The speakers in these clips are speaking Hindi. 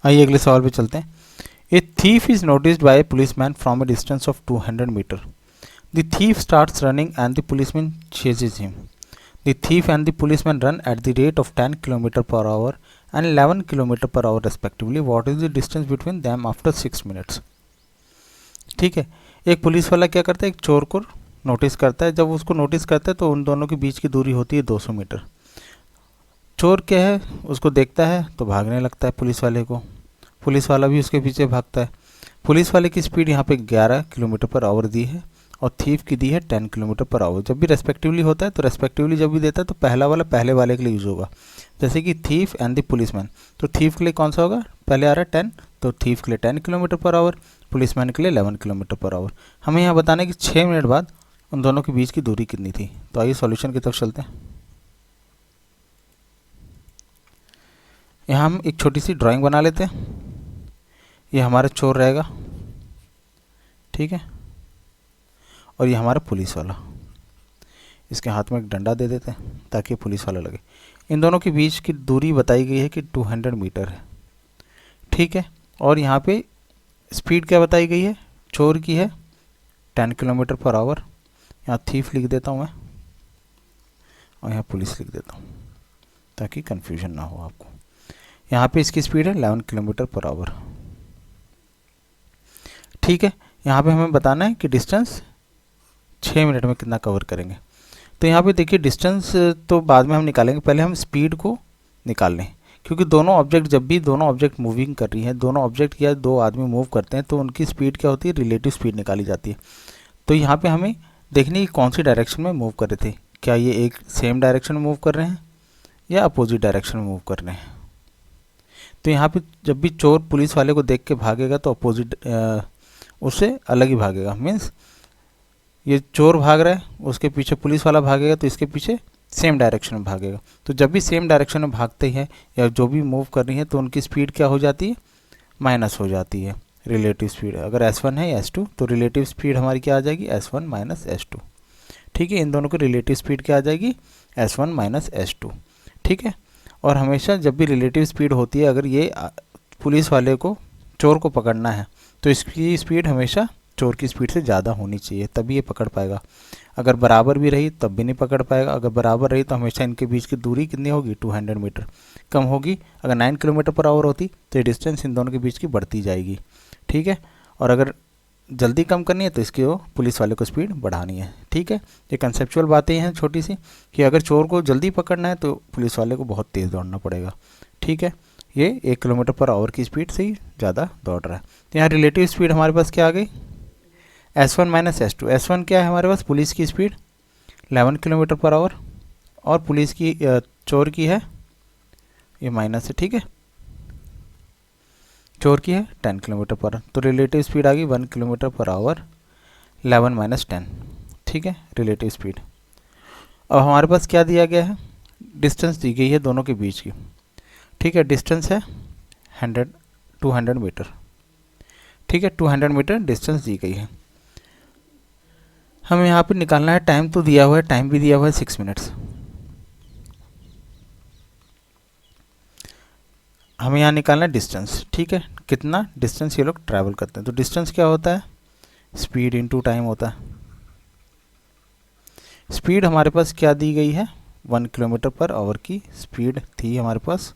आइए अगले सवाल पे चलते हैं। A thief is noticed by a policeman from a distance of 200 metre. The thief starts running and the policeman chases him. The thief and the policeman run at the rate of 10 kilometre per hour and 11 kilometre per hour respectively. What is the distance between them after 6 minutes. ठीक है, एक पुलिस वाला क्या करता है, एक चोर को नोटिस करता है। जब उसको नोटिस करता है तो उन दोनों के बीच की दूरी होती है 200 मीटर। चोर क्या है, उसको देखता है तो भागने लगता है पुलिस वाले को, पुलिस वाला भी उसके पीछे भागता है। पुलिस वाले की स्पीड यहाँ पे 11 किलोमीटर पर आवर दी है और थीफ की दी है 10 किलोमीटर पर आवर। जब भी रेस्पेक्टिवली होता है तो रेस्पेक्टिवली जब भी देता है तो पहला वाला पहले वाले के लिए यूज़ होगा। जैसे कि थीफ एंड द पुलिसमैन, तो थीफ के लिए कौन सा होगा, पहले आ रहा है 10, तो थीफ के लिए 10 किलोमीटर पर आवर, पुलिसमैन के लिए 11 किलोमीटर पर आवर। हमें यहाँ बताना है कि 6 मिनट बाद उन दोनों के बीच की दूरी कितनी थी। तो आइए सॉल्यूशन की तरफ चलते हैं। यहाँ हम एक छोटी सी ड्राइंग बना लेते हैं। ये हमारा चोर रहेगा, ठीक है, और ये हमारा पुलिस वाला। इसके हाथ में एक डंडा दे देते हैं ताकि पुलिस वाला लगे। इन दोनों के बीच की दूरी बताई गई है कि 200 मीटर है, ठीक है। और यहाँ पे स्पीड क्या बताई गई है, चोर की है 10 किलोमीटर पर आवर। यहाँ थीफ लिख देता हूँ मैं और यहाँ पुलिस लिख देता हूँ ताकि कन्फ्यूजन ना हो आपको। यहाँ पे इसकी स्पीड है 11 किलोमीटर पर आवर, ठीक है। यहाँ पे हमें बताना है कि डिस्टेंस 6 मिनट में कितना कवर करेंगे। तो यहाँ पे देखिए डिस्टेंस तो बाद में हम निकालेंगे, पहले हम स्पीड को निकाल लें, क्योंकि दोनों ऑब्जेक्ट, जब भी दोनों ऑब्जेक्ट मूविंग कर रही हैं, दोनों ऑब्जेक्ट या दो आदमी मूव करते हैं तो उनकी स्पीड क्या होती है, रिलेटिव स्पीड निकाली जाती है। तो यहाँ पे हमें देखने की कौन सी डायरेक्शन में मूव कर रहे थे, क्या ये एक सेम डायरेक्शन में मूव कर रहे हैं या अपोजिट डायरेक्शन में मूव कर रहे हैं। तो यहाँ पे जब भी चोर पुलिस वाले को देख के भागेगा तो अपोजिट उससे अलग ही भागेगा। मीन्स ये चोर भाग रहा है, उसके पीछे पुलिस वाला भागेगा तो इसके पीछे सेम डायरेक्शन में भागेगा। तो जब भी सेम डायरेक्शन में भागते हैं या जो भी मूव कर रही है तो उनकी स्पीड क्या हो जाती है, माइनस हो जाती है रिलेटिव स्पीड। अगर S1 है या S2 तो रिलेटिव स्पीड हमारी क्या आ जाएगी, S1 माइनस S2, ठीक है। इन दोनों की रिलेटिव स्पीड क्या आ जाएगी, S1 माइनस S2, ठीक है। और हमेशा जब भी रिलेटिव स्पीड होती है, अगर ये पुलिस वाले को, चोर को पकड़ना है तो इसकी स्पीड हमेशा चोर की स्पीड से ज़्यादा होनी चाहिए, तभी ये पकड़ पाएगा। अगर बराबर भी रही तब भी नहीं पकड़ पाएगा। अगर बराबर रही तो हमेशा इनके बीच की दूरी कितनी होगी, 200 मीटर कम होगी। अगर 9 किलोमीटर पर आवर होती तो ये डिस्टेंस इन दोनों के बीच की बढ़ती जाएगी, ठीक है। और अगर जल्दी कम करनी है तो इसकी वो पुलिस वाले को स्पीड बढ़ानी है, ठीक है। ये कंसेप्चुअल बातें हैं छोटी सी, कि अगर चोर को जल्दी पकड़ना है तो पुलिस वाले को बहुत तेज़ दौड़ना पड़ेगा, ठीक है। ये 1 किलोमीटर पर आवर की स्पीड से ही ज़्यादा दौड़ रहा है। तो यहाँ रिलेटिव स्पीड हमारे पास क्या आ गई, S1 माइनस S2। S1 क्या है हमारे पास, पुलिस की स्पीड 11 किलोमीटर पर आवर, और पुलिस की चोर की है, ये माइनस है, ठीक है, चोर की है 10 किलोमीटर पर आवर। तो रिलेटिव स्पीड आ गई 1 किलोमीटर पर आवर, 11 माइनस 10, ठीक है, रिलेटिव स्पीड। अब हमारे पास क्या दिया गया है, डिस्टेंस दी गई है दोनों के बीच की, ठीक है। डिस्टेंस है 200 मीटर, ठीक है, 200 मीटर डिस्टेंस दी गई है। हमें यहाँ पे निकालना है, टाइम तो दिया हुआ है, टाइम भी दिया हुआ है 6 मिनट्स। हमें यहाँ निकालना है डिस्टेंस, ठीक है, कितना डिस्टेंस ये लोग ट्रैवल करते हैं। तो डिस्टेंस क्या होता है, स्पीड इनटू टाइम होता है। स्पीड हमारे पास क्या दी गई है, 1 किलोमीटर पर आवर की स्पीड थी हमारे पास,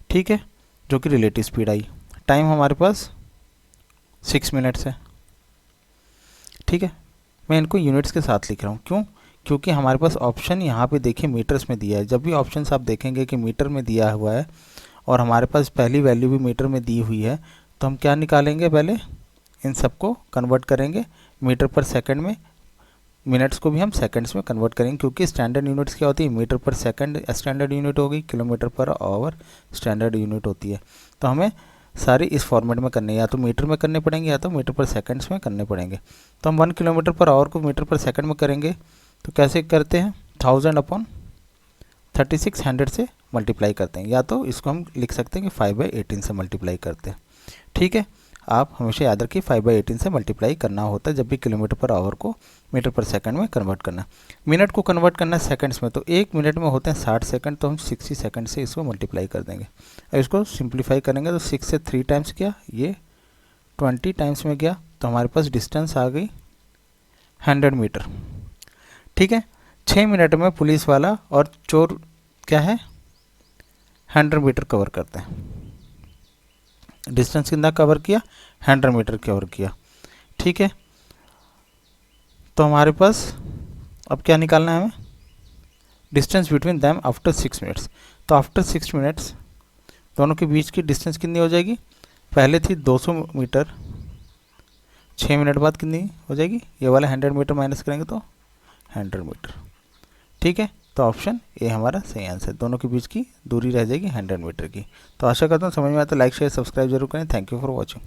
ठीक है, जो कि रिलेटिव स्पीड आई। टाइम हमारे पास 6 मिनट्स है, ठीक है। मैं इनको यूनिट्स के साथ लिख रहा हूँ, क्यों, क्योंकि हमारे पास ऑप्शन यहाँ पे देखिए मीटर्स में दिया है। जब भी ऑप्शन आप देखेंगे कि मीटर में दिया हुआ है और हमारे पास पहली वैल्यू भी मीटर में दी हुई है, तो हम क्या निकालेंगे, पहले इन सबको कन्वर्ट करेंगे मीटर पर सेकंड में, मिनट्स को भी हम सेकंड्स में कन्वर्ट करेंगे, क्योंकि स्टैंडर्ड यूनिट्स क्या होती है, मीटर पर सेकंड स्टैंडर्ड यूनिट होगी, kilometre per our standard unit होती है। तो हमें सारी इस फॉर्मेट में करने, या तो मीटर में करने पड़ेंगे या तो मीटर पर सेकंड्स में करने पड़ेंगे। तो हम 1 किलोमीटर पर आवर को मीटर पर सेकंड में करेंगे तो कैसे करते हैं, 1000 अपॉन 3600 से मल्टीप्लाई करते हैं, या तो इसको हम लिख सकते हैं कि 5/18 से मल्टीप्लाई करते हैं, ठीक है। आप हमेशा याद रखिए 5/18 से मल्टीप्लाई करना होता है जब भी किलोमीटर पर आवर को मीटर पर सेकंड में कन्वर्ट करना। मिनट को कन्वर्ट करना है सेकंड्स में, तो 1 मिनट में होते हैं 60 सेकंड, तो हम 60 सेकंड से इसको मल्टीप्लाई कर देंगे। अब इसको सिंप्लीफाई करेंगे तो 6 से 3 टाइम्स किया, ये 20 टाइम्स में गया, तो हमारे पास डिस्टेंस आ गई 100 मीटर। ठीक है, 6 मिनट में पुलिस वाला और चोर क्या है 100 मीटर कवर करते हैं। डिस्टेंस कितना कवर किया 100 मीटर कवर किया। ठीक है, तो हमारे पास अब क्या निकालना है हमें, distance between them after 6 minutes. तो आफ्टर 6 मिनट्स दोनों के बीच की डिस्टेंस कितनी हो जाएगी, पहले थी 200 मीटर, 6 मिनट बाद कितनी हो जाएगी, ये वाला 100 मीटर माइनस करेंगे तो 100 मीटर। ठीक है, तो ऑप्शन ए हमारा सही आंसर, दोनों के बीच की दूरी रह जाएगी 100 मीटर की। तो आशा करता हूँ समझ में आया, तो लाइक शेयर सब्सक्राइब जरूर करें। Thank you for watching.